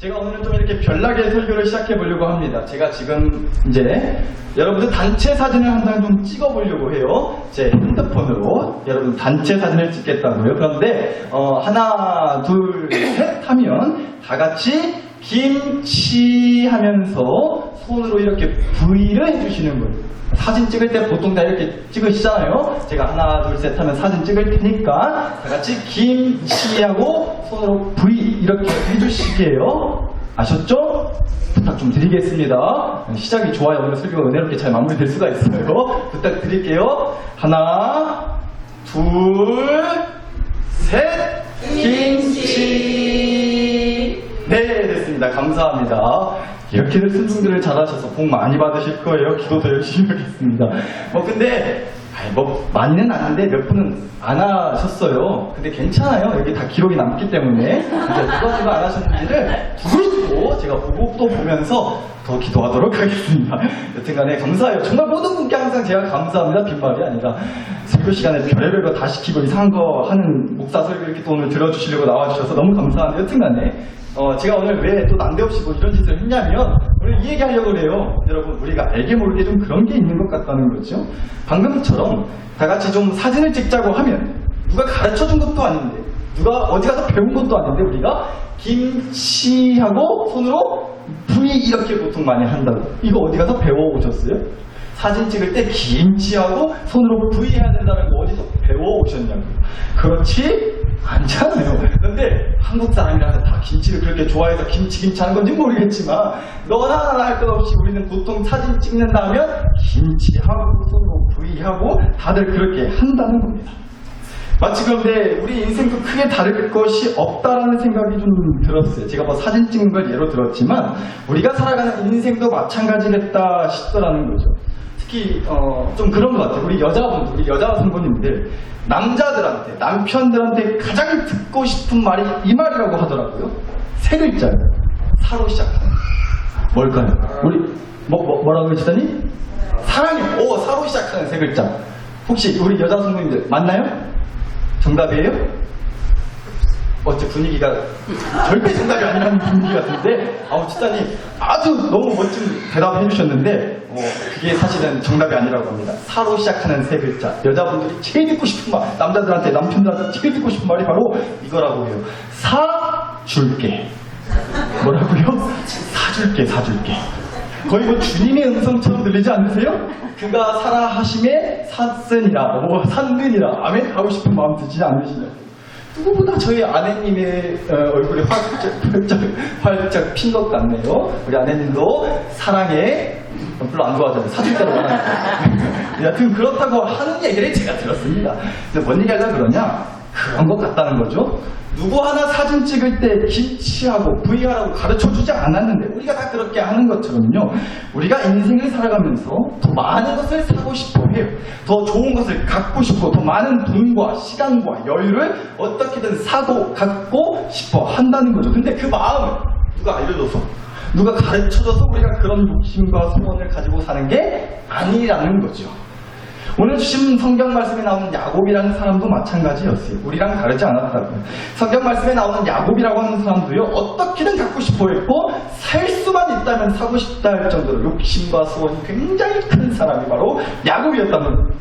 제가 오늘은 좀 이렇게 별나게 설교를 시작해 보려고 합니다. 제가 지금 이제 여러분들 단체 사진을 한 장 좀 찍어 보려고 해요. 제 핸드폰으로 여러분 단체 사진을 찍겠다고요. 그런데 하나, 둘, 셋 하면 다 같이 김치 하면서 손으로 이렇게 V를 해주시는 거예요. 사진 찍을 때 보통 다 이렇게 찍으시잖아요. 제가 하나, 둘, 셋 하면 사진 찍을 테니까 다 같이 김치하고 손으로 V 이렇게 해주시게요. 아셨죠? 부탁 좀 드리겠습니다. 시작이 좋아요. 오늘 설교가 은혜롭게 잘 마무리될 수가 있어요. 부탁드릴게요. 하나, 둘, 셋, 김치. 네, 됐습니다. 감사합니다. 이렇게들 순종들을 잘하셔서 복 많이 받으실 거예요. 기도도 열심히 하겠습니다. 근데 많이는 아닌데 몇 분은 안 하셨어요. 근데 괜찮아요. 여기 다 기록이 남기 때문에 이제 누가 안 하셨는지를 두고 싶고 제가 보고 또 보면서 더 기도하도록 하겠습니다. 여튼간에 감사해요. 정말 모든 분께 항상 제가 감사합니다. 빈말이 아니라 설교 시간에 별의별 거 다 시키고 이상한 거 하는 목사 설교 이렇게 또 오늘 들어주시려고 나와주셔서 너무 감사한데 여튼간에 제가 오늘 왜 또 난데없이 뭐 이런 짓을 했냐면 오늘 이 얘기 하려고 그래요. 여러분 우리가 알게 모르게 좀 그런 게 있는 것 같다는 거죠. 방금처럼 다 같이 좀 사진을 찍자고 하면 누가 가르쳐준 것도 아닌데 누가 어디 가서 배운 것도 아닌데 우리가 김치하고 손으로 V 이렇게 보통 많이 한다고. 이거 어디 가서 배워오셨어요? 사진 찍을 때 김치하고 손으로 V 해야 된다는 거 어디서 배워오셨냐고요. 그렇지 않잖아요. 근데 한국 사람이라서 다 김치를 그렇게 좋아해서 김치 하는 건지 모르겠지만 너나 나나 할 것 없이 우리는 보통 사진 찍는다면 김치하고 손으로 V하고 다들 그렇게 한다는 겁니다. 마치 그런데 우리 인생도 크게 다를 것이 없다라는 생각이 좀 들었어요. 제가 뭐 사진 찍는 걸 예로 들었지만 우리가 살아가는 인생도 마찬가지겠다 싶더라는 거죠. 특히 좀 그런 것 같아요. 우리 여자분들, 우리 여자 성도님들 남자들한테, 남편들한테 가장 듣고 싶은 말이 이 말이라고 하더라고요. 세 글자예요. 사로 시작하는. 뭘까요? 우리 뭐라고 하시더니? 사랑해. 사로 시작하는 세 글자. 혹시 우리 여자 성도님들 맞나요? 정답이에요? 어째 분위기가 절대 정답이 아니라는 분위기 같은데 집사님 아주 너무 멋진 대답을 해주셨는데 그게 사실은 정답이 아니라고 합니다. 사로 시작하는 세 글자. 여자분들이 제일 듣고 싶은 말, 남자들한테, 남편들한테 제일 듣고 싶은 말이 바로 이거라고 해요. 사줄게. 뭐라고요? 사줄게. 거의 뭐 주님의 음성처럼 들리지 않으세요? 그가 사라 하심에 샀으니라, 산근이라. 아멘 하고 싶은 마음 드시지 않으시냐고. 누구보다 저희 아내님의 얼굴이 활짝 핀 것 같네요. 우리 아내님도 사랑해. 별로 안 좋아하잖아요. 사줄대로 말하니까. 여튼 그렇다고 하는 얘기를 제가 들었습니다. 근데 뭔 얘기 하려고 그러냐? 그런 것 같다는 거죠. 누구 하나 사진 찍을 때 김치하고 V하라고 가르쳐주지 않았는데 우리가 다 그렇게 하는 것처럼요. 우리가 인생을 살아가면서 더 많은 것을 사고 싶어 해요. 더 좋은 것을 갖고 싶고 더 많은 돈과 시간과 여유를 어떻게든 사고 갖고 싶어 한다는 거죠. 근데 그 마음을 누가 알려줘서 누가 가르쳐줘서 우리가 그런 욕심과 소원을 가지고 사는 게 아니라는 거죠. 오늘 주신 성경 말씀에 나오는 야곱이라는 사람도 마찬가지였어요. 우리랑 다르지 않았다고요. 성경 말씀에 나오는 야곱이라고 하는 사람도요. 어떻게든 갖고 싶어 했고 살 수만 있다면 사고 싶다 할 정도로 욕심과 소원이 굉장히 큰 사람이 바로 야곱이었다는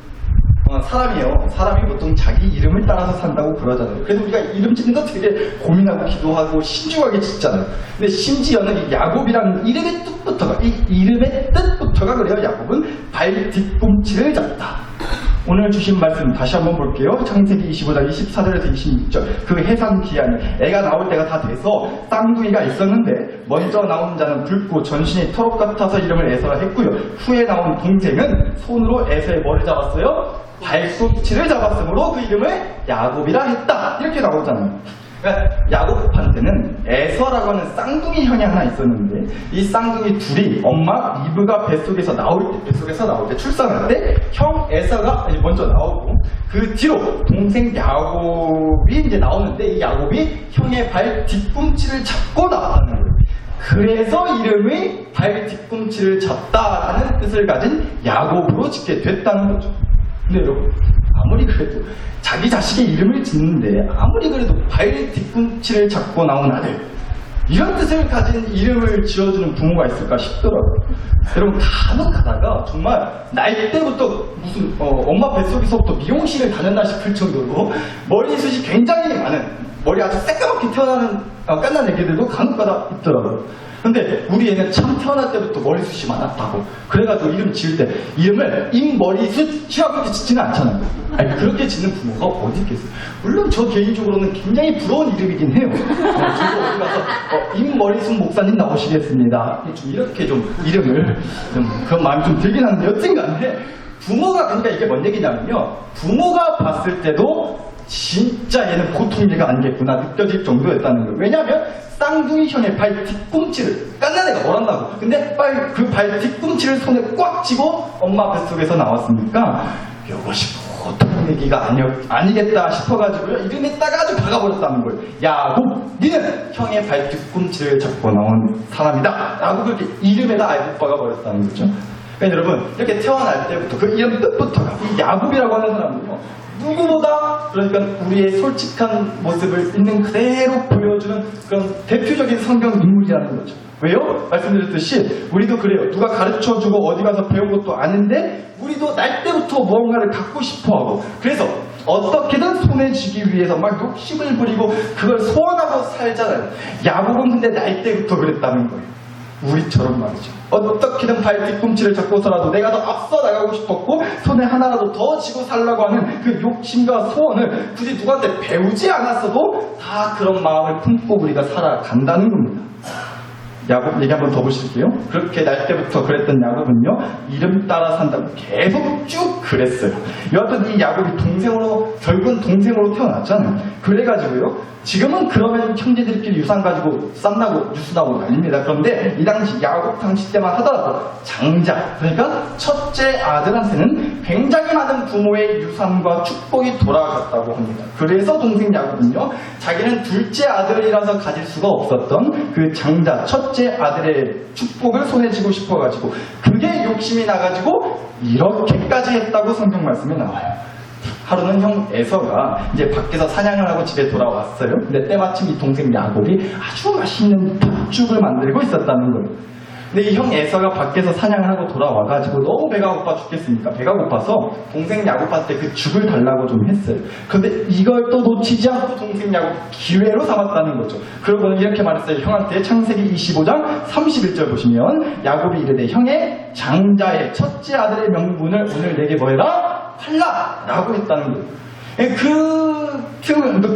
사람이 보통 자기 이름을 따라서 산다고 그러잖아요. 그래서 우리가 이름 짓는 거 되게 고민하고 기도하고 신중하게 짓잖아요. 근데 심지어는 이 야곱이라는 이름의 뜻부터가 그래요. 야곱은 발 뒤꿈치를 잡다. 오늘 주신 말씀 다시 한번 볼게요. 창세기 25장 24절에서 26절. 그 해산 기한이 애가 나올 때가 다 돼서 쌍둥이가 있었는데 먼저 나온 자는 붉고 전신이 털옷 같아서 이름을 에서라 했고요. 후에 나온 동생은 손으로 에서의 뭐를 잡았어요? 발꿈치를 잡았으므로 그 이름을 야곱이라 했다. 이렇게 나오잖아요. 그러니까 야곱한테는 에서라고 하는 쌍둥이 형이 하나 있었는데 이 쌍둥이 둘이 엄마 리브가 뱃속에서 나올 때 출산할 때 형 에서가 먼저 나오고 그 뒤로 동생 야곱이 이제 나오는데 이 야곱이 형의 발 뒤꿈치를 잡고 나왔다는 거예요. 그래서 이름이 발 뒤꿈치를 잡다라는 뜻을 가진 야곱으로 짓게 됐다는 거죠. 근데 여러분 아무리 그래도 자기 자식의 이름을 짓는데 아무리 그래도 발 뒤꿈치를 잡고 나온 아들 이런 뜻을 가진 이름을 지어주는 부모가 있을까 싶더라고요. 여러분, 간혹 가다가 정말 나이 때부터 무슨 엄마 뱃속에서부터 미용실을 다녔나 싶을 정도로 머리숱이 굉장히 많은, 머리 아주 새까맣게 태어나는 깐난 애기들도 간혹 가다 있더라고요. 근데 우리 애는 참 태어날 때부터 머리숱이 많았다고. 그래가지고 이름 지을 때 이름을 임머리숱이라고 그렇게 짓지는 않잖아요. 아니, 그렇게 짓는 부모가 어디 있겠어요. 물론 저 개인적으로는 굉장히 부러운 이름이긴 해요. 저도 어디 가서 임머리숱 목사님 나오시겠습니다. 이렇게 좀 이름을 그런 마음이 좀 들긴 하는데, 여튼간에 부모가, 그러니까 이게 뭔 얘기냐면요, 부모가 봤을 때도 진짜 얘는 보통 얘가 아니겠구나 느껴질 정도였다는 거예요. 왜냐하면 쌍둥이 형의 발 뒤꿈치를, 깐난 애가 뭘 한다고, 근데 그 발 뒤꿈치를 손에 꽉 쥐고 엄마 뱃속에서 나왔으니까 이것이 보통 얘기가 아니겠다 싶어가지고요, 이름에다가 아주 박아버렸다는 거예요. 야곱, 니는 형의 발 뒤꿈치를 잡고 나온 사람이다 라고 그렇게 이름에다 아예 박아버렸다는 거죠. 그러니까 여러분, 이렇게 태어날 때부터 그 이름 뜻부터가, 이 야곱이라고 하는 사람은요, 누구보다, 그러니까 우리의 솔직한 모습을 있는 그대로 보여주는 그런 대표적인 성경 인물이라는 거죠. 왜요? 말씀드렸듯이 우리도 그래요. 누가 가르쳐주고 어디 가서 배운 것도 아닌데 우리도 날 때부터 무언가를 갖고 싶어하고, 그래서 어떻게든 손에 쥐기 위해서 막 욕심을 부리고 그걸 소원하고 살잖아요. 야곱은 근데 날 때부터 그랬다는 거예요. 우리처럼 말이죠. 어떻게든 발 뒤꿈치를 잡고서라도 내가 더 앞서 나가고 싶었고, 손에 하나라도 더 쥐고 살라고 하는 그 욕심과 소원을 굳이 누구한테 배우지 않았어도 다 그런 마음을 품고 우리가 살아간다는 겁니다. 야곱 얘기 한번 더 보실게요. 그렇게 날 때부터 그랬던 야곱은요, 이름 따라 산다고 계속 쭉 그랬어요. 여하튼 이 야곱이 결국은 동생으로 태어났잖아요. 그래가지고요, 지금은 그러면 형제들끼리 유산 가지고 쌈나고 뉴스나고 난립니다. 그런데 이 당시, 야곱 당시 때만 하더라도 장자, 그러니까 첫째 아들한테는 굉장히 많은 부모의 유산과 축복이 돌아갔다고 합니다. 그래서 동생 야곱은요, 자기는 둘째 아들이라서 가질 수가 없었던 그 장자, 첫째 아들의 축복을 손에 쥐고 싶어가지고 그게 욕심이 나가지고 이렇게까지 했다고 성경 말씀에 나와요. 하루는 형 에서가 이제 밖에서 사냥을 하고 집에 돌아왔어요. 근데 때마침 이 동생 야곱이 아주 맛있는 팥죽을 만들고 있었다는 거예요. 근데 이 형 에서가 밖에서 사냥을 하고 돌아와가지고 너무 배가 고파 죽겠으니까 배가 고파서 동생 야곱한테 그 죽을 달라고 좀 했어요. 그런데 이걸 또 놓치지 않고 동생 야곱 기회로 삼았다는 거죠. 그러고는 이렇게 말했어요. 형한테 창세기 25장 31절 보시면, 야곱이 이르되 형의 장자의 첫째 아들의 명분을 오늘 내게 뭐해라? 팔라! 라고 했다는 거예요.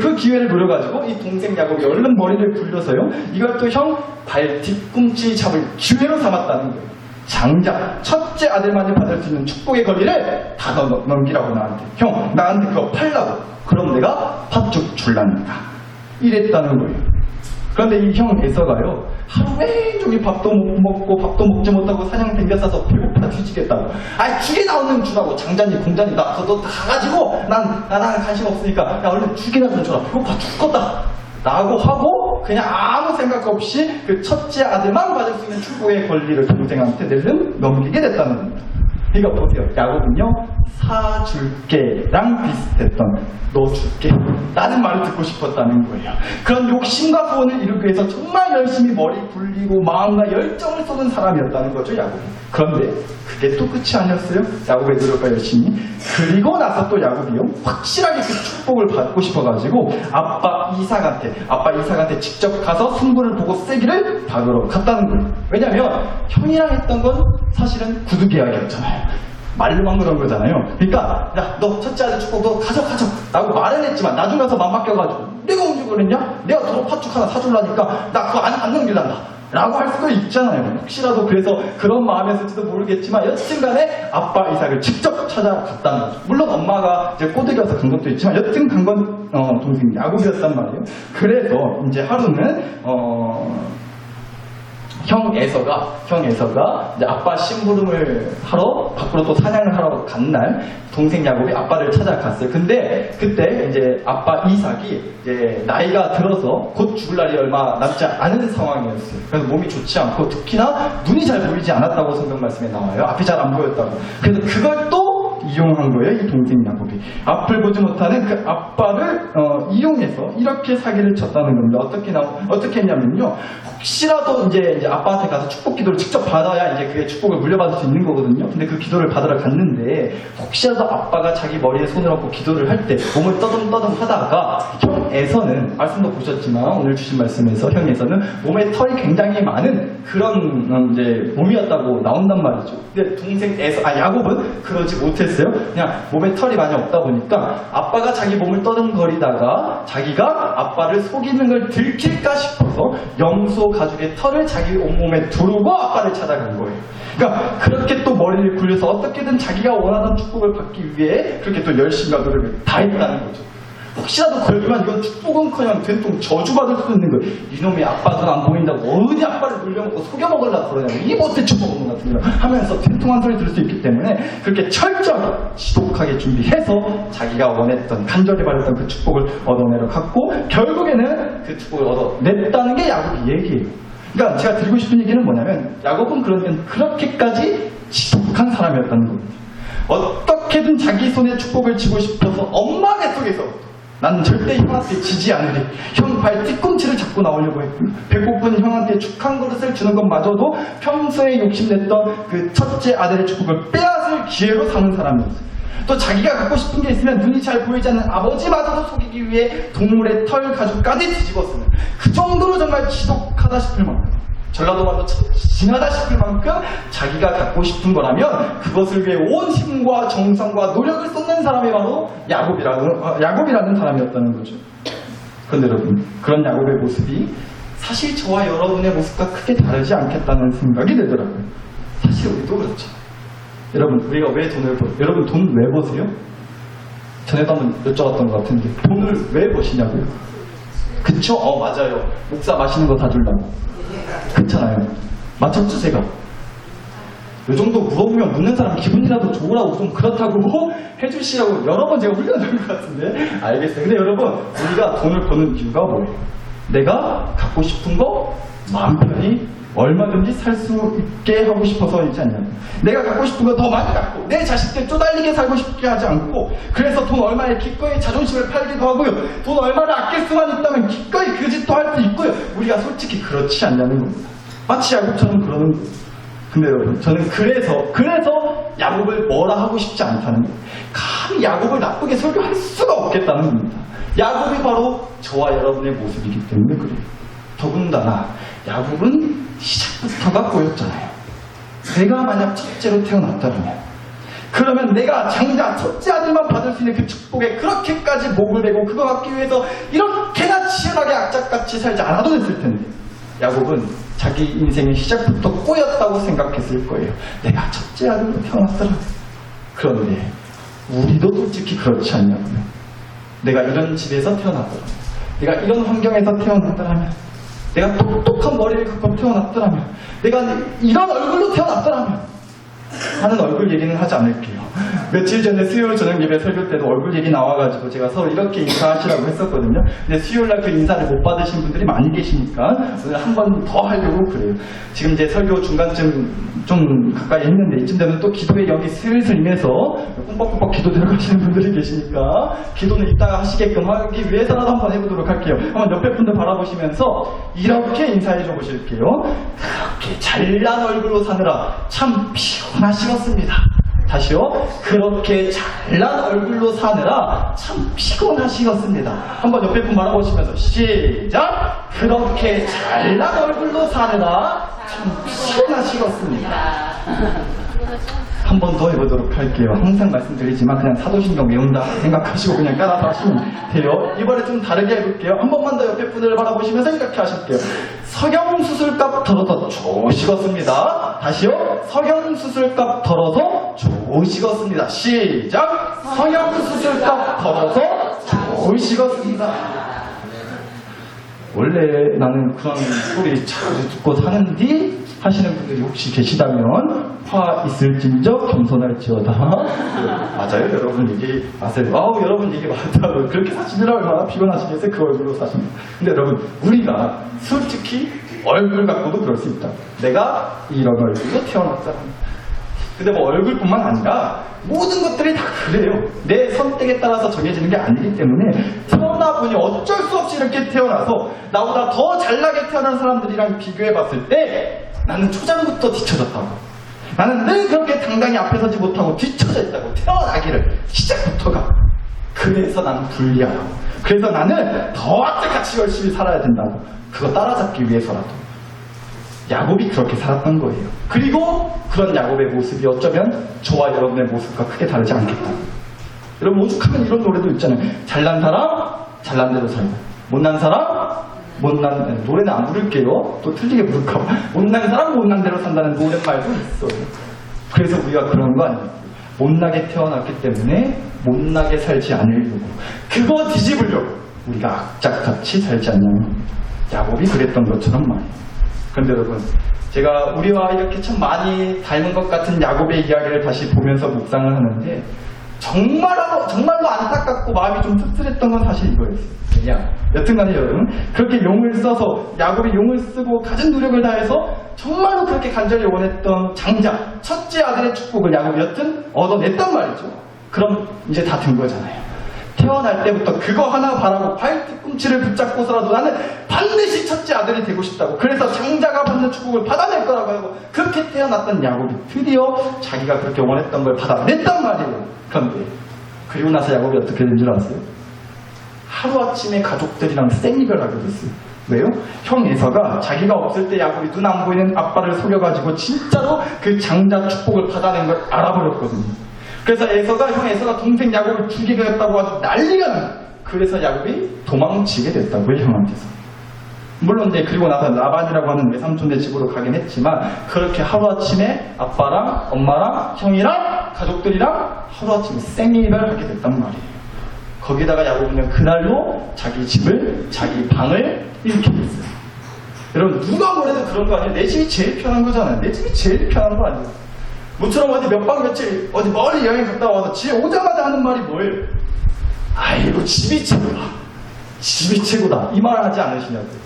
그 기회를 노려가지고 이 동생 야곱이 얼른 머리를 굴려서요, 이걸 또 형 발 뒤꿈치 잡을 기회로 삼았다는 거예요. 장자, 첫째 아들만이 받을 수 있는 축복의 권리를 다 넘기라고 나한테 그거 팔라고. 그럼 내가 팥죽 줄라니까. 이랬다는 거예요. 그런데 이 형 에서가요, 하루 종일 밥도 못 먹고 밥도 먹지 못하고 사냥 댕겨싸서 배고파 뒤지겠다고. 아이, 죽이 나오는 주라고. 장자니 공자니 너도 다 가지고 나는 관심 없으니까 야 얼른 죽이나 좀 줘라. 배고파 죽겠다 라고 하고 그냥 아무 생각 없이 그 첫째 아들만 받을 수 있는 축복의 권리를 동생한테 넘기게 됐다는 겁니다. 그러니까 보세요. 야곱은요, 사줄게랑 비슷했던, 너 줄게 라는 말을 듣고 싶었다는 거예요. 그런 욕심과 소원을 이루기 위해서 정말 열심히 머리 굴리고 마음과 열정을 쏟은 사람이었다는 거죠, 야곱은. 그런데 그게 또 끝이 아니었어요. 야곱의 노력과 열심히. 그리고 나서 또 야곱이요, 확실하게 그 축복을 받고 싶어가지고 아빠 이삭한테 직접 가서 승부를 보고 세기를 박으러 갔다는 거예요. 왜냐면 형이랑 했던 건 사실은 구두 계약이었잖아요. 말로만 그런 거잖아요. 그러니까 야, 너 첫째 아들 축복 너 가져 라고 말은 했지만 나중 가서 맘 맡겨가지고 내가 언제 그랬냐? 내가 너 팥죽 하나 사줄라니까 나 그거 안 넘길란다 라고 할 수도 있잖아요. 혹시라도 그래서 그런 마음이었을지도 모르겠지만, 여튼간에 아빠 이삭을 직접 찾아갔다는 거죠. 물론 엄마가 이제 꼬드겨서 간 것도 있지만 여튼 간 건 동생 야곱이었단 말이에요. 그래서 이제 하루는 형 에서가 이제 아빠 심부름을 하러 밖으로 또 사냥을 하러 간 날 동생 야곱이 아빠를 찾아갔어요. 근데 그때 이제 아빠 이삭이 이제 나이가 들어서 곧 죽을 날이 얼마 남지 않은 상황이었어요. 그래서 몸이 좋지 않고 특히나 눈이 잘 보이지 않았다고 성경 말씀에 나와요. 앞이 잘 안 보였다고. 그래서 그걸 또 이용한 거예요. 이 동생 야곱이 앞을 보지 못하는 그 아빠를 이용해서 이렇게 사기를 쳤다는 겁니다. 어떻게 했냐면요. 혹시라도 이제 아빠한테 가서 축복 기도를 직접 받아야 이제 그게 축복을 물려받을 수 있는 거거든요. 근데 그 기도를 받으러 갔는데 혹시라도 아빠가 자기 머리에 손을 얹고 기도를 할 때 몸을 떠듬떠듬 하다가 형에서는 말씀도 보셨지만 오늘 주신 말씀에서 형에서는 몸에 털이 굉장히 많은 그런 이제 몸이었다고 나온단 말이죠. 근데 동생 야곱은 그러지 못했어요. 그냥 몸에 털이 많이 없다 보니까 아빠가 자기 몸을 떠듬거리다가 자기가 아빠를 속이는 걸 들킬까 싶어서 염소 가죽의 털을 자기 온몸에 두르고 아빠를 찾아간 거예요. 그러니까 그렇게 또 머리를 굴려서 어떻게든 자기가 원하는 축복을 받기 위해 그렇게 또 열심과 노력을 다 했다는 거죠. 혹시라도 걸리면 이건 축복은커녕 된통 저주받을 수 있는 거예요. 이놈의 아빠 눈 안 보인다고 어디 아빠를 물려먹고 속여먹으려고 그러냐고 이 못해 죽어먹는 것 같은 거 하면서 된통한 소리 들을 수 있기 때문에 그렇게 철저하게 지독하게 준비해서 자기가 원했던 간절히 바랬던 그 축복을 얻어내려 갔고 결국에는 그 축복을 얻어냈다는 게 야곱의 얘기예요. 그러니까 제가 드리고 싶은 얘기는 뭐냐면 야곱은 그렇게까지 지독한 사람이었다는 겁니다. 어떻게든 자기 손에 축복을 쥐고 싶어서 엄마 뱃속에서 나는 절대 형한테 지지 않으리. 형 발 뒤꿈치를 잡고 나오려고 했고 배고픈 형한테 죽 한 그릇을 주는 것마저도 평소에 욕심냈던 그 첫째 아들의 축복을 빼앗을 기회로 삼은 사람이었어요. 또 자기가 갖고 싶은 게 있으면 눈이 잘 보이지 않는 아버지마저도 속이기 위해 동물의 털 가죽까지 뒤집었으면 그 정도로 정말 지독하다 싶을 만큼 전라도말로 징하다 싶을 만큼 자기가 갖고 싶은 거라면 그것을 위해 온 힘과 정성과 노력을 쏟는 사람이 바로 야곱이라는 사람이었다는 거죠. 그런데 여러분, 그런 야곱의 모습이 사실 저와 여러분의 모습과 크게 다르지 않겠다는 생각이 들더라고요. 사실 우리도 그렇죠. 여러분, 우리가 왜 돈을 여러분 돈 왜 버세요? 전에도 한번 여쭤봤던 것 같은데 돈을 왜 버시냐고요? 그쵸? 맞아요. 목사 맛있는 거 사주려고. 그렇잖아요. 맞췄죠, 제가? 요 정도 물어보면 묻는 사람 기분이라도 좋으라고 좀 그렇다고 해주시라고 여러 번 제가 훈련한 것 같은데 알겠어요. 근데 여러분, 우리가 돈을 버는 이유가 뭐예요? 내가 갖고 싶은 거 마음 편히 얼마든지 살 수 있게 하고 싶어서이지 않냐고. 내가 갖고 싶은 거 더 많이 갖고 내 자식들 쪼달리게 살고 싶게 하지 않고 그래서 돈 얼마에 기꺼이 자존심을 팔기도 하고요. 돈 얼마를 아낄 수만 있다면 기꺼이 그 짓도 할 수 있고요. 우리가 솔직히 그렇지 않냐는 겁니다. 마치 야곱처럼 그러는 거예요. 근데 여러분, 저는 그래서 야곱을 뭐라 하고 싶지 않다는 거예요. 감히 야곱을 나쁘게 설교할 수가 없겠다는 겁니다. 야곱이 바로 저와 여러분의 모습이기 때문에 그래요. 더군다나 야곱은 시작부터가 꼬였잖아요. 내가 만약 첫째로 태어났다면 그러면 내가 장자 첫째 아들만 받을 수 있는 그 축복에 그렇게까지 목을 베고 그거 받기 위해서 이렇게나 치열하게 악착같이 살지 않아도 됐을 텐데 야곱은 자기 인생의 시작부터 꼬였다고 생각했을 거예요. 내가 첫째 아들로 태어났더라. 그런데 우리도 솔직히 그렇지 않냐고요. 내가 이런 집에서 태어났더라면 내가 이런 환경에서 태어났더라면 내가 똑똑한 머리를 갖고 태어났더라면 내가 이런 얼굴로 태어났더라면 하는 얼굴 얘기는 하지 않을게요. 며칠 전에 수요일 저녁 예배 설교 때도 얼굴 얘기 나와가지고 제가 서로 이렇게 인사하시라고 했었거든요. 근데 수요일날 그 인사를 못 받으신 분들이 많이 계시니까 오늘 한 번 더 하려고 그래요. 지금 이제 설교 중간쯤 좀 가까이 했는데 이쯤 되면 또 기도의 영이 슬슬 임해서 꿈뻑꿈뻑 기도 들어가시는 분들이 계시니까 기도는 이따가 하시게끔 하기 위해서라도 한번 해보도록 할게요. 한번 옆에 분들 바라보시면서 이렇게 인사해 줘 보실게요. 그렇게 잘난 얼굴로 사느라 참 피곤하시겠습니다. 다시요. 그렇게 잘난 얼굴로 사느라 참 피곤하시겠습니다. 한번 옆에 분 바라보시면서 시작. 그렇게 잘난 얼굴로 사느라 참 피곤하시겠습니다. 한 번 더 해보도록 할게요. 항상 말씀드리지만 그냥 사도신경 외운다 생각하시고 그냥 따라서 하시면 돼요. 이번에 좀 다르게 해볼게요. 한 번만 더 옆에 분을 바라보시면서 이렇게 하실게요. 석영수술값 덜어서 좋으시겠습니다. 다시요. 석영수술값 덜어서 좋으시겠습니다. 시작. 석영수술값 덜어서 좋으시겠습니다. 원래 나는 그런 소리 자주 듣고 사는디 하시는 분들이 혹시 계시다면 화 있을진저 겸손할지어다. 맞아요, 여러분 얘기 아세요? 여러분 얘기 맞다고 그렇게 사시느라 얼마나 피곤하시겠어요? 그 얼굴로 사십니다. 근데 여러분, 우리가 솔직히 얼굴 갖고도 그럴 수 있다. 내가 이런 얼굴로 태어났다. 근데 뭐 얼굴뿐만 아니라 모든 것들이 다 그래요. 내 선택에 따라서 정해지는 게 아니기 때문에 태어나 보니 어쩔 수 없이 이렇게 태어나서 나보다 더 잘나게 태어난 사람들이랑 비교해 봤을 때 나는 초장부터 뒤쳐졌다고. 나는 늘 그렇게 당당히 앞에 서지 못하고 뒤쳐져 있다고. 태어나기를 시작부터가. 그래서 나는 불리하다고. 그래서 나는 더 같이 열심히 살아야 된다고. 그거 따라잡기 위해서라도. 야곱이 그렇게 살았던 거예요. 그리고 그런 야곱의 모습이 어쩌면 저와 여러분의 모습과 크게 다르지 않겠다. 여러분 오죽하면 이런 노래도 있잖아요. 잘난 사람 잘난 대로 살고, 못난 사람 못난, 노래는 안 부를게요. 또 틀리게 부를까 봐. 못난 사람 못난 대로 산다는 노랫말도 있어요. 그래서 우리가 그런 거 아니에요. 못나게 태어났기 때문에 못나게 살지 않으려고, 그거 뒤집으려고 우리가 악착같이 살지 않냐면 야곱이 그랬던 것처럼 말이에요. 그런데 여러분, 제가 우리와 이렇게 참 많이 닮은 것 같은 야곱의 이야기를 다시 보면서 묵상을 하는데 정말로 안타깝고 마음이 좀 씁쓸했던 건 사실 이거였어요. 그냥 여튼간에 여러분, 그렇게 용을 써서 야곱이 용을 쓰고 가진 노력을 다해서 정말로 그렇게 간절히 원했던 장자, 첫째 아들의 축복을 야곱이 여튼 얻어냈단 말이죠. 그럼 이제 다 된 거잖아요. 태어날 때부터 그거 하나 바라고 발뒤꿈치를 붙잡고서라도 나는 반드시 첫째 아들이 되고 싶다고, 그래서 장자가 받는 축복을 받아낼 거라고 하고 그렇게 태어났던 야곱이 드디어 자기가 그렇게 원했던 걸 받아냈단 말이에요. 그런데 그리고 나서 야곱이 어떻게 된 줄 아세요? 하루아침에 가족들이랑 생이별하게 됐어요. 왜요? 형 에서가 자기가 없을 때 야곱이 눈 안 보이는 아빠를 속여가지고 진짜로 그 장자 축복을 받아낸 걸 알아버렸거든요. 그래서 형 에서가 동생 야곱을 죽이겠다고 아주 난리가 나. 그래서 야곱이 도망치게 됐다고요, 형한테서. 물론 이제 그리고 나서 라반이라고 하는 외삼촌네 집으로 가긴 했지만 그렇게 하루아침에 아빠랑 엄마랑 형이랑 가족들이랑 하루아침에 생이별하게 됐단 말이에요. 거기다가 야곱은 그날로 자기 집을, 자기 방을 잃게 됐어요. 여러분, 누가 뭐래도 그런 거 아니에요? 내 집이 제일 편한 거잖아요. 내 집이 제일 편한 거 아니에요? 모처럼 어디 몇 박 며칠 어디 멀리 여행 갔다 와서 집에 오자마자 하는 말이 뭐예요? 아이고, 집이 최고다. 집이 최고다. 이 말 하지 않으시냐고요.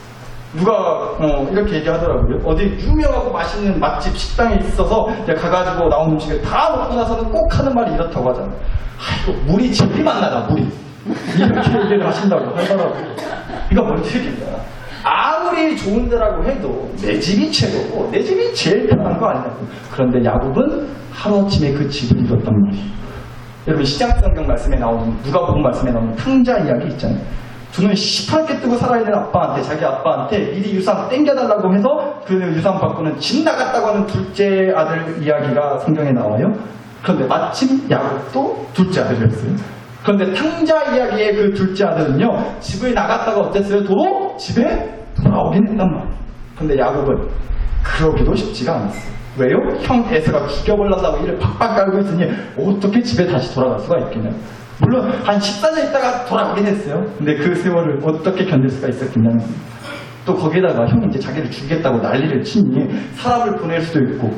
누가 이렇게 얘기하더라고요. 어디 유명하고 맛있는 맛집 식당에 있어서 가가지고 나온 음식을 다 먹고 나서는 꼭 하는 말이 이렇다고 하잖아요. 아이고, 물이 제일 맛나다, 물이. 이렇게 얘기를 하신다고 하더라고요. 이거 뭔 얘기냐. 아무리 좋은 데라고 해도 내 집이 최고고 내 집이 제일 편한 거 아니냐고. 그런데 야곱은 하루아침에 그 집을 잃었단 말이에요. 여러분, 시작성경 말씀에 나오는, 누가복음 말씀에 나오는 탕자 이야기 있잖아요. 두 눈 시퍼렇게 뜨고 살아야 되는 아빠한테, 자기 아빠한테 미리 유산 땡겨달라고 해서 그 유산 받고는 집 나갔다고 하는 둘째 아들 이야기가 성경에 나와요. 그런데 마침 야곱도 둘째 아들이었어요. 그런데 탕자 이야기의 그 둘째 아들은요, 집을 나갔다가 어땠어요? 도로 집에 돌아오긴 했단 말이에요. 그런데 야곱은 그러기도 쉽지가 않았어요. 왜요? 형 에서가 죽여버린다고 이를 팍팍 깔고 있으니 어떻게 집에 다시 돌아갈 수가 있겠냐고. 물론 한 14년 있다가 돌아오긴 했어요. 근데 그 세월을 어떻게 견딜 수가 있었겠냐면, 또 거기에다가 형이 이제 자기를 죽이겠다고 난리를 치니 사람을 보낼 수도 있고,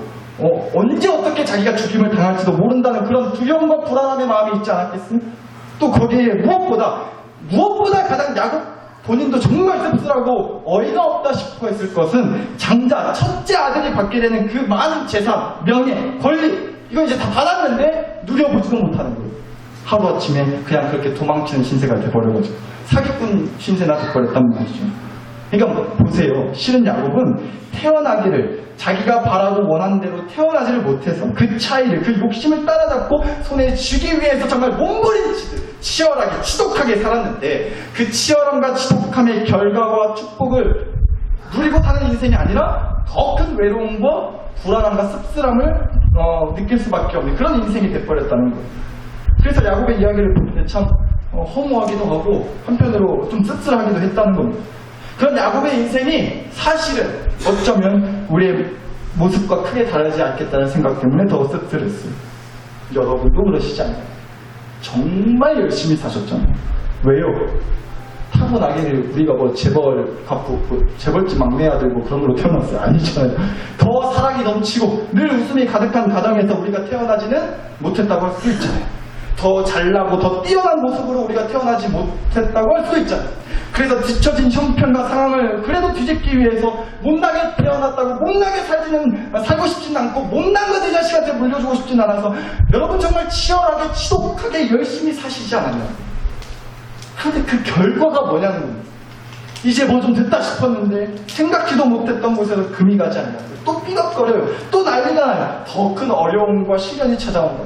언제 어떻게 자기가 죽임을 당할지도 모른다는 그런 두려움과 불안함의 마음이 있지 않았겠어요? 또 거기에 무엇보다 가장 야곱 본인도 정말 씁쓸하고 어이가 없다 싶어 했을 것은 장자, 첫째 아들이 받게 되는 그 많은 재산, 명예, 권리, 이거 이제 다 받았는데 누려보지도 못하는 거예요. 하루아침에 그냥 그렇게 도망치는 신세가 돼버려가지고 사기꾼 신세나 돼버렸단 말이죠. 그러니까 보세요. 실은 야곱은 태어나기를, 자기가 바라고 원하는 대로 태어나지를 못해서 그 차이를, 그 욕심을 따라잡고 손에 쥐기 위해서 정말 몸부림치듯 치열하게 지독하게 살았는데, 그 치열함과 지독함의 결과와 축복을 누리고 사는 인생이 아니라 더 큰 외로움과 불안함과 씁쓸함을 느낄 수밖에 없는 그런 인생이 돼버렸다는 거예요. 그래서 야곱의 이야기를 보는데 참 허무하기도 하고 한편으로 좀 씁쓸하기도 했다는 겁니다. 그런 야곱의 인생이 사실은 어쩌면 우리의 모습과 크게 다르지 않겠다는 생각 때문에 더 씁쓸했어요. 여러분도 그러시지 않나요? 정말 열심히 사셨잖아요. 왜요? 타고나기를 우리가 뭐 재벌집 막내 아들 뭐 그런 걸로 태어났어요. 아니잖아요. 더 사랑이 넘치고 늘 웃음이 가득한 가정에서 우리가 태어나지는 못했다고 할 수 있잖아요. 더 잘나고 더 뛰어난 모습으로 우리가 태어나지 못했다고 할 수도 있잖아요. 그래서 뒤처진 형편과 상황을 그래도 뒤집기 위해서 못나게 태어났다고 못나게 살고 싶진 않고 못난 거 내 자식한테 물려주고 싶진 않아서 여러분 정말 치열하게 지독하게 열심히 사시지 않았나요? 그런데 그 결과가 뭐냐는 겁니다. 이제 뭐 좀 됐다 싶었는데 생각지도 못했던 곳에서 금이 가지 않냐. 또 삐걱거려요. 또 난리가 나요. 더 큰 어려움과 시련이 찾아온다.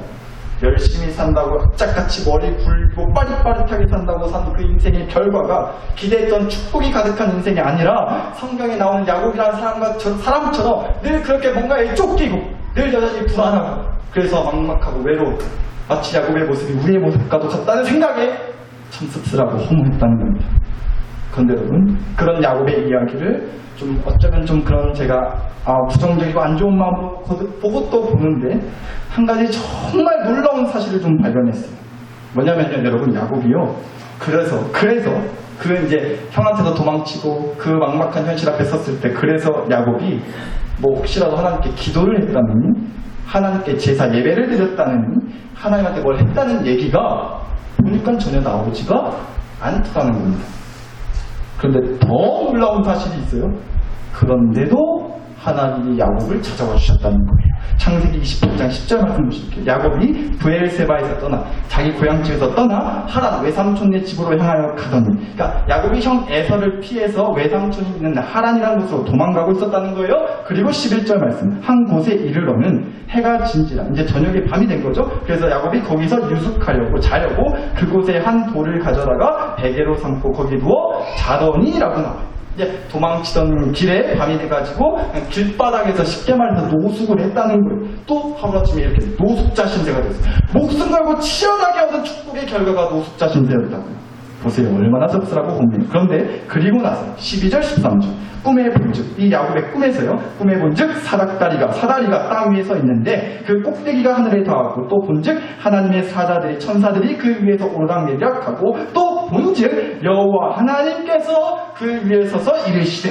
열심히 산다고 악착같이 머리 굴고 빠릿빠릿하게 산다고 산 그 인생의 결과가 기대했던 축복이 가득한 인생이 아니라 성경에 나오는 야곱이라는 사람처럼 늘 그렇게 뭔가에 쫓기고 늘 여전히 불안하고 그래서 막막하고 외로워 마치 야곱의 모습이 우리의 모습과도 같다는 생각에 참 씁쓸하고 허무했다는 겁니다. 그런데 여러분 그런 야곱의 이야기를 좀 어쩌면 좀 그런 제가 부정적이고 안 좋은 마음으로 보고 또 보는데 한 가지 정말 놀라운 사실을 좀 발견했어요. 뭐냐면요 여러분 야곱이요 그래서 그 이제 형한테서 도망치고 그 막막한 현실 앞에 섰을 때 그래서 야곱이 뭐 혹시라도 하나님께 기도를 했다느니 하나님께 제사 예배를 드렸다느니 하나님한테 뭘 했다는 얘기가 보니까 전혀 나오지가 않다는 겁니다. 그런데 더 놀라운 사실이 있어요. 그런데도 하나님이 야곱을 찾아와 주셨다는 거예요. 창세기 28장 10절 말씀 보실게요. 야곱이 브엘세바에서 떠나 자기 고향집에서 떠나 하란 외삼촌네 집으로 향하여 가더니 그러니까 야곱이 형 에서를 피해서 외삼촌이 있는 하란이라는 곳으로 도망가고 있었다는 거예요. 그리고 11절 말씀 한 곳에 이르러는 해가 진지라 이제 저녁에 밤이 된 거죠. 그래서 야곱이 거기서 유숙하려고 자려고 그곳에 한 돌을 가져다가 베개로 삼고 거기 누워 자더니라고 나와요. 이제 도망치던 길에 밤이 돼가지고 길바닥에서 쉽게 말해서 노숙을 했다는 거예요. 또 하루아침에 이렇게 노숙자 신세가 됐어요. 목숨 걸고 치열하게 얻은 축복의 결과가 노숙자 신세였다고요. 보세요. 얼마나 씁쓸하고 고민해요. 그런데 그리고 나서 12절 13절 꿈에 본즉 이 야곱의 꿈에서요. 꿈에 본즉 사다리가 땅 위에 서 있는데 그 꼭대기가 하늘에 닿았고 또 본즉 하나님의 사자들이 천사들이 그 위에서 오르락내리락 하고 또 본즉 여호와 하나님께서 그 위에 서서 이르시되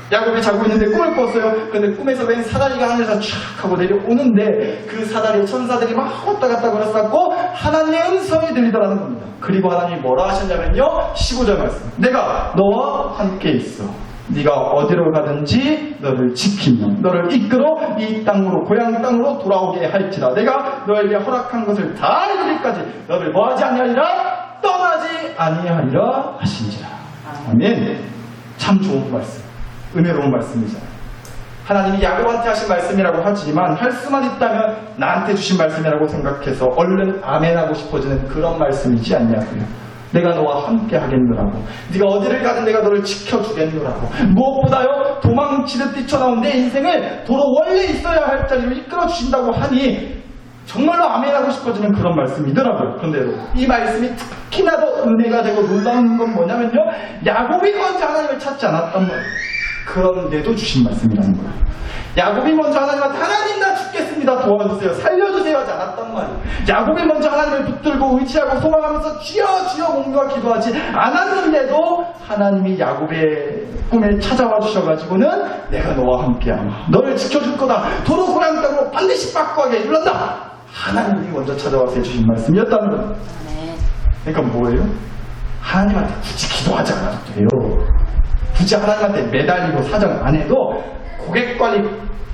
야곱이 자고 있는데 꿈을 꿨어요. 근데 꿈에서 웬 사다리가 하늘에서 촥 하고 내려오는데 그 사다리에 천사들이 막 왔다 갔다 그랬었고 하나님의 음성이 들리더라는 겁니다. 그리고 하나님이 뭐라 하셨냐면요. 15절 말씀 내가 너와 함께 있어. 네가 어디로 가든지 너를 지키며 너를 이끌어 이 땅으로 고향 땅으로 돌아오게 할지라. 내가 너에게 허락한 것을 다 이루기까지 너를 뭐하지 아니하리라 떠나지 아니하리라 하신지라. 아멘. 참 좋은 말씀. 은혜로운 말씀이잖아요. 하나님이 야곱한테 하신 말씀이라고 하지만 할 수만 있다면 나한테 주신 말씀이라고 생각해서 얼른 아멘하고 싶어지는 그런 말씀이지 않냐고요. 내가 너와 함께 하겠노라고. 네가 어디를 가든 내가 너를 지켜주겠노라고. 무엇보다요 도망치듯 뛰쳐나온 내 인생을 도로 원래 있어야 할 자리로 이끌어 주신다고 하니 정말로 아멘하고 싶어지는 그런 말씀이더라고요. 그런데 여러분 이 말씀이 특히나 더 은혜가 되고 놀라운 건 뭐냐면요 야곱이 먼저 하나님을 찾지 않았단 말이에요. 그런데도 주신 말씀이라는 거예요. 야곱이 먼저 하나님한테 하나님 나 죽겠습니다 도와주세요 살려주세요 하지 않았단 말이에요. 야곱이 먼저 하나님을 붙들고 의지하고 소망하면서 주여 주여 몸과 기도하지 않았는데도 하나님이 야곱의 꿈에 찾아와 주셔가지고는 내가 너와 함께하마 너를 지켜줄 거다 도로 고향 땅으로 반드시 확고하게 이룰란다 하나님이 먼저 찾아와서 해주신 말씀이었다는 거예요. 그러니까 뭐예요? 하나님한테 굳이 기도하지 않아도 돼요. 굳이 하나님한테 매달리고 사정 안 해도 고객관리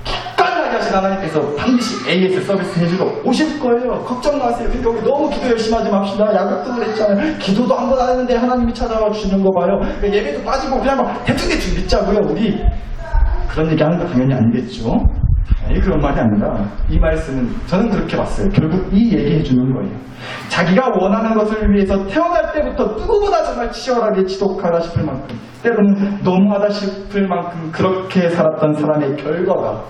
기깔나게 하신 하나님께서 반드시 AS 서비스 해주러 오실 거예요. 걱정 마세요. 근데 우리 너무 기도 열심히 하지 맙시다. 야곱도 그랬잖아요. 기도도 한 번 안 했는데 하나님이 찾아와 주시는 거 봐요. 예배도 빠지고 그냥 막 대충대충 믿자고요. 우리 그런 얘기 하는 거 당연히 아니겠죠. 그런 말이 아니라 이 말씀은 저는 그렇게 봤어요. 결국 이 얘기해 주는 거예요. 자기가 원하는 것을 위해서 태어날 때부터 누구보다 정말 치열하게 지독하다 싶을 만큼 때로는 너무하다 싶을 만큼 그렇게 살았던 사람의 결과가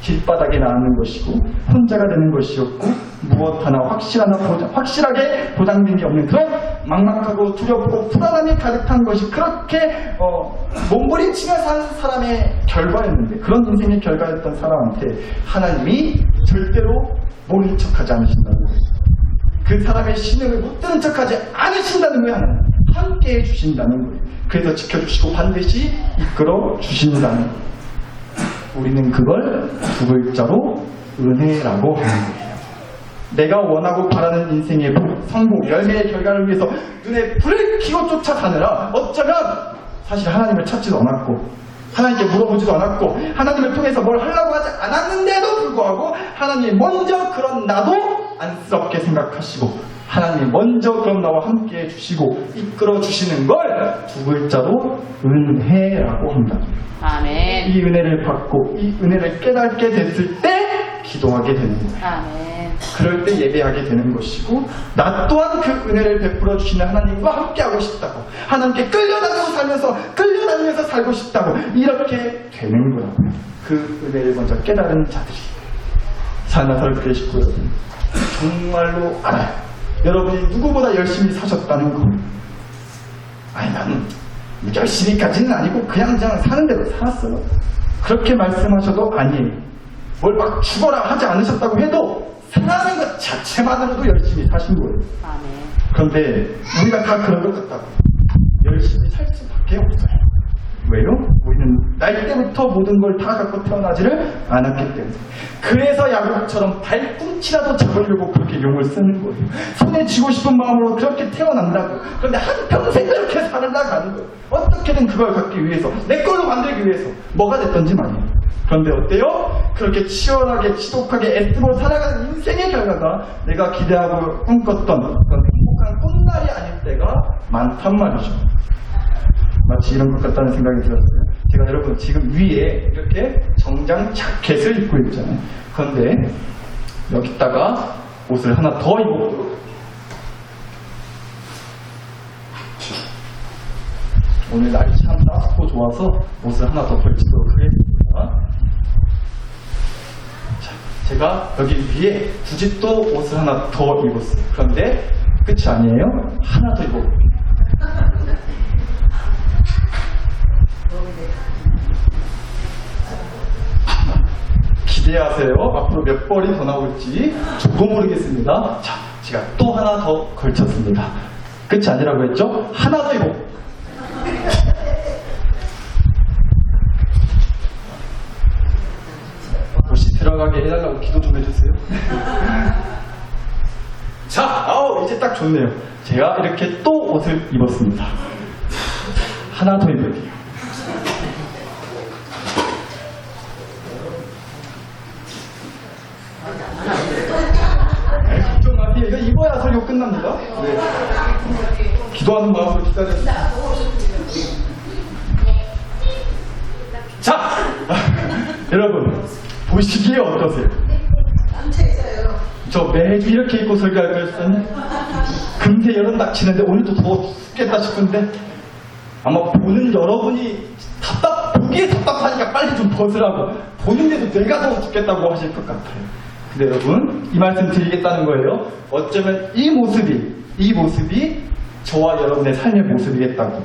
길바닥에 나앉는 것이고 혼자가 되는 것이었고 무엇 하나 확실하게 보장된 게 없는 그런 막막하고 두렵고 불안함이 가득한 것이 그렇게 몸부림치며 사는 사람의 결과였는데 그런 인생의 결과였던 사람한테 하나님이 절대로 모른 척하지 않으신다는 거예요. 그 사람의 신음을 못 듣는 척하지 않으신다는 거예요. 하나님 함께해 주신다는 거예요. 그래서 지켜주시고 반드시 이끌어 주신다는 거예요. 우리는 그걸 두 글자로 은혜라고 하는 거예요. 내가 원하고 바라는 인생의 성공, 열매의 결과를 위해서 눈에 불을 켜고 쫓아가느라 어쩌면 사실 하나님을 찾지도 않았고 하나님께 물어보지도 않았고 하나님을 통해서 뭘 하려고 하지 않았는데도 불구하고 하나님이 먼저 그런 나도 안쓰럽게 생각하시고 하나님이 먼저 그런 나와 함께 해주시고 이끌어 주시는 걸 두 글자로 은혜라고 합니다. 아멘. 이 은혜를 받고 이 은혜를 깨닫게 됐을 때 기도하게 되는 거예요. 아멘. 그럴 때 예배하게 되는 것이고 나 또한 그 은혜를 베풀어 주시는 하나님과 함께하고 싶다고 하나님께 끌려다니면서 살고 싶다고 이렇게 되는 거라고요. 그 은혜를 먼저 깨달은 자들이 사나사를 계시고요. 정말로 알아요. 여러분이 누구보다 열심히 사셨다는 거. 아니 나는 열심히까지는 아니고 그냥 사는 대로 살았어요. 그렇게 말씀하셔도 아니에요. 뭘 막 죽어라 하지 않으셨다고 해도 사는 것 자체만으로도 열심히 사신 거예요. 아멘. 그런데 우리가 다 그런 것 같다고 열심히 살 수밖에 없어요. 왜요? 우리는 날 때부터 모든 걸 다 갖고 태어나지를 않았기 때문에. 그래서 야곱처럼 발꿈치라도 잡으려고 그렇게 용을 쓰는 거예요. 손에 쥐고 싶은 마음으로 그렇게 태어난다고. 그런데 한평생 그렇게 살아가는 거예요. 어떻게든 그걸 갖기 위해서, 내 걸로 만들기 위해서 뭐가 됐던지 말이에요. 그런데 어때요? 그렇게 치열하게 지독하게 애쓰고 살아가는 인생의 결과가 내가 기대하고 꿈꿨던 그런 행복한 꿈날이 아닐 때가 많단 말이죠. 마치 이런 것 같다는 생각이 들었어요. 제가 여러분 지금 위에 이렇게 정장 자켓을 입고 있잖아요. 그런데 여기다가 옷을 하나 더 입어보도록. 오늘 날이 참 따뜻하고 좋아서 옷을 하나 더 걸치도록 하겠습니다. 자, 제가 여기 위에 굳이 또 옷을 하나 더 입었어요. 그런데 끝이 아니에요. 하나 더 입어볼게요. 기대하세요. 앞으로 몇 벌이 더 나올지 저도 모르겠습니다. 자, 제가 또 하나 더 걸쳤습니다. 끝이 아니라고 했죠? 하나 더 입어. 옷이 들어가게 해달라고 기도 좀 해주세요. 자, 이제 딱 좋네요. 제가 이렇게 또 옷을 입었습니다. 하나 더 입을게요. 걱정 마세요. 이거 입어야 설교 끝납니다. 네. 기도하는 마음으로 기다려주세요. 자, 여러분 보시기에 어떠세요? 저 매주 이렇게 입고 설교할 거였어요. 금세 여름 닥치는데 오늘도 더 춥겠다 싶은데 아마 보는 여러분이 보기에 답답하니까 빨리 좀 벗으라고 보는데도 내가 더 죽겠다고 하실 것 같아요. 근데 여러분 이 말씀 드리겠다는 거예요. 어쩌면 이 모습이 저와 여러분의 삶의 모습이겠다고.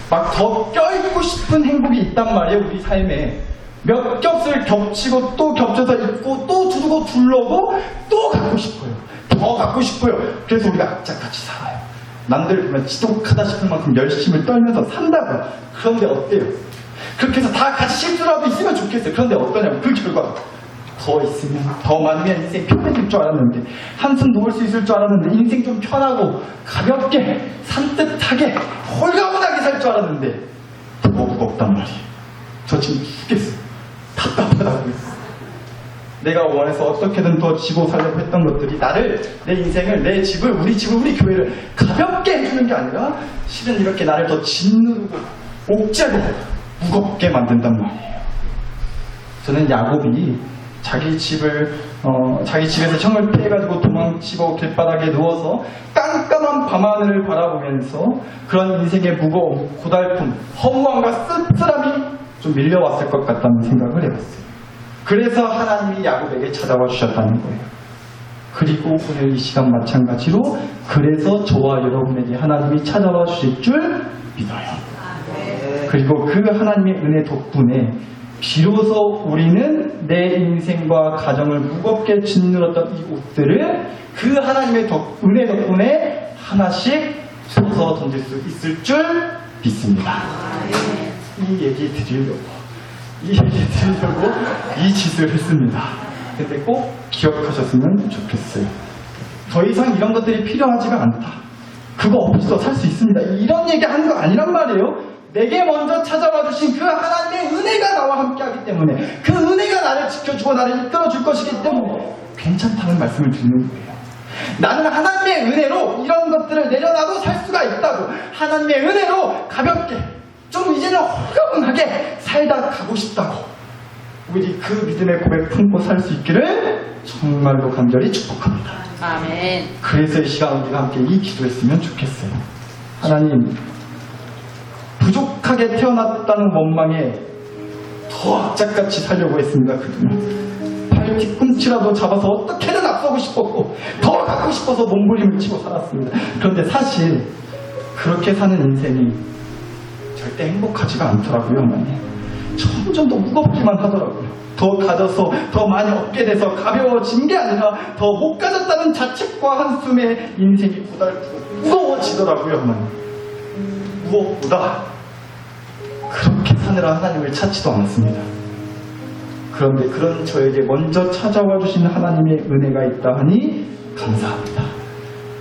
막 더 껴입고 싶은 행복이 있단 말이에요. 우리 삶에 몇 겹을 겹치고 또 겹쳐서 입고 또 두르고 둘러고 또 갖고 싶어요. 더 갖고 싶어요. 그래서 우리가 악착같이 살아요. 남들 보면 지독하다 싶을 만큼 열심을 떨면서 산다고요. 그런데 어때요? 그렇게 해서 다 같이 실수라도 있으면 좋겠어요. 그런데 어떠냐면 그 결과 더 있으면 더 많으면 인생 편해질 줄 알았는데 한숨 놓을 수 있을 줄 알았는데 인생 좀 편하고 가볍게 산뜻하게 홀가분하게 살 줄 알았는데 더 무겁단 말이에요. 저 지금 죽겠어요. 답답하다고 했어요. 내가 원해서 어떻게든 더 지고 살려고 했던 것들이 나를, 내 인생을, 내 집을, 우리 교회를 가볍게 해주는 게 아니라 실은 이렇게 나를 더 짓누르고 옥죄고 무겁게 만든단 말이에요. 저는 야곱이 자기 집에서 형을 피해가지고 도망치고 길바닥에 누워서 깜깜한 밤하늘을 바라보면서 그런 인생의 무거움, 고달픔, 허무함과 쓸쓸함이 좀 밀려왔을 것 같다는 생각을 해봤어요. 그래서 하나님이 야곱에게 찾아와 주셨다는 거예요. 그리고 오늘 이 시간 마찬가지로 그래서 저와 여러분에게 하나님이 찾아와 주실 줄 믿어요. 그리고 그 하나님의 은혜 덕분에 비로소 우리는 내 인생과 가정을 무겁게 짓눌렀던 이 옷들을 그 하나님의 은혜 덕분에 하나씩 서서 던질 수 있을 줄 믿습니다. 이 얘기 드리려고 이 짓을 했습니다. 근데 꼭 기억하셨으면 좋겠어요. 더 이상 이런 것들이 필요하지가 않다. 그거 없이도 살 수 있습니다. 이런 얘기 하는 거 아니란 말이에요. 내게 먼저 찾아와 주신 그 하나님의 은혜가 나와 함께하기 때문에, 그 은혜가 나를 지켜주고 나를 이끌어줄 것이기 때문에 괜찮다는 말씀을 드리는 거예요. 나는 하나님의 은혜로 이런 것들을 내려놔도 살 수가 있다고, 하나님의 은혜로 가볍게 좀 이제는 허가분하게 살다 가고 싶다고, 우리 그 믿음의 고백 품고 살 수 있기를 정말로 간절히 축복합니다. 아멘. 그래서 이 시간 우리가 함께 이 기도했으면 좋겠어요. 하나님, 부족하게 태어났다는 원망에 더 악착같이 살려고 했습니다. 그동안 팔 뒤꿈치라도 잡아서 어떻게든 앞서고 싶었고 더 갖고 싶어서 몸부림을 치고 살았습니다. 그런데 사실 그렇게 사는 인생이 절대 행복하지가 않더라고요. 하나님, 점점 더 무겁기만 하더라고요. 더 가져서 더 많이 얻게 돼서 가벼워진 게 아니라 더 못 가졌다는 자책과 한숨에 인생이 고달프고 무거워지더라고요. 하나님, 무엇보다 그렇게 사느라 하나님을 찾지도 않았습니다. 그런데 그런 저에게 먼저 찾아와 주신 하나님의 은혜가 있다 하니 감사합니다.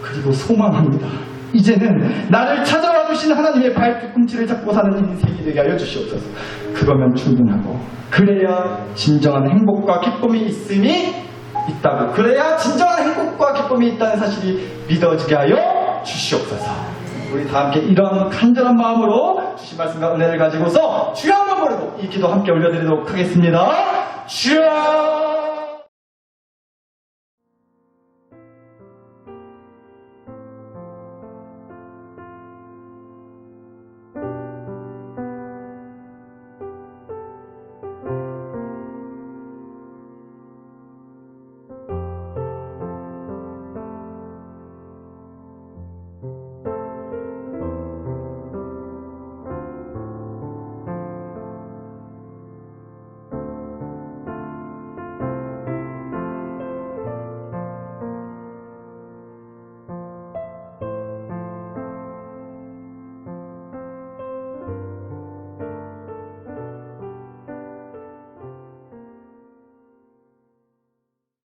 그리고 소망합니다. 이제는 나를 찾아와 주신 하나님의 발뒤꿈치를 잡고 사는 인생이 되게 하여 주시옵소서. 그거면 충분하고, 그래야 진정한 행복과 기쁨이 있음이 있다고, 그래야 진정한 행복과 기쁨이 있다는 사실이 믿어지게 하여 주시옵소서. 우리 다 함께 이런 간절한 마음으로 주신 말씀과 은혜를 가지고서 주여 한번 부르고 이 기도 함께 올려드리도록 하겠습니다. 주여!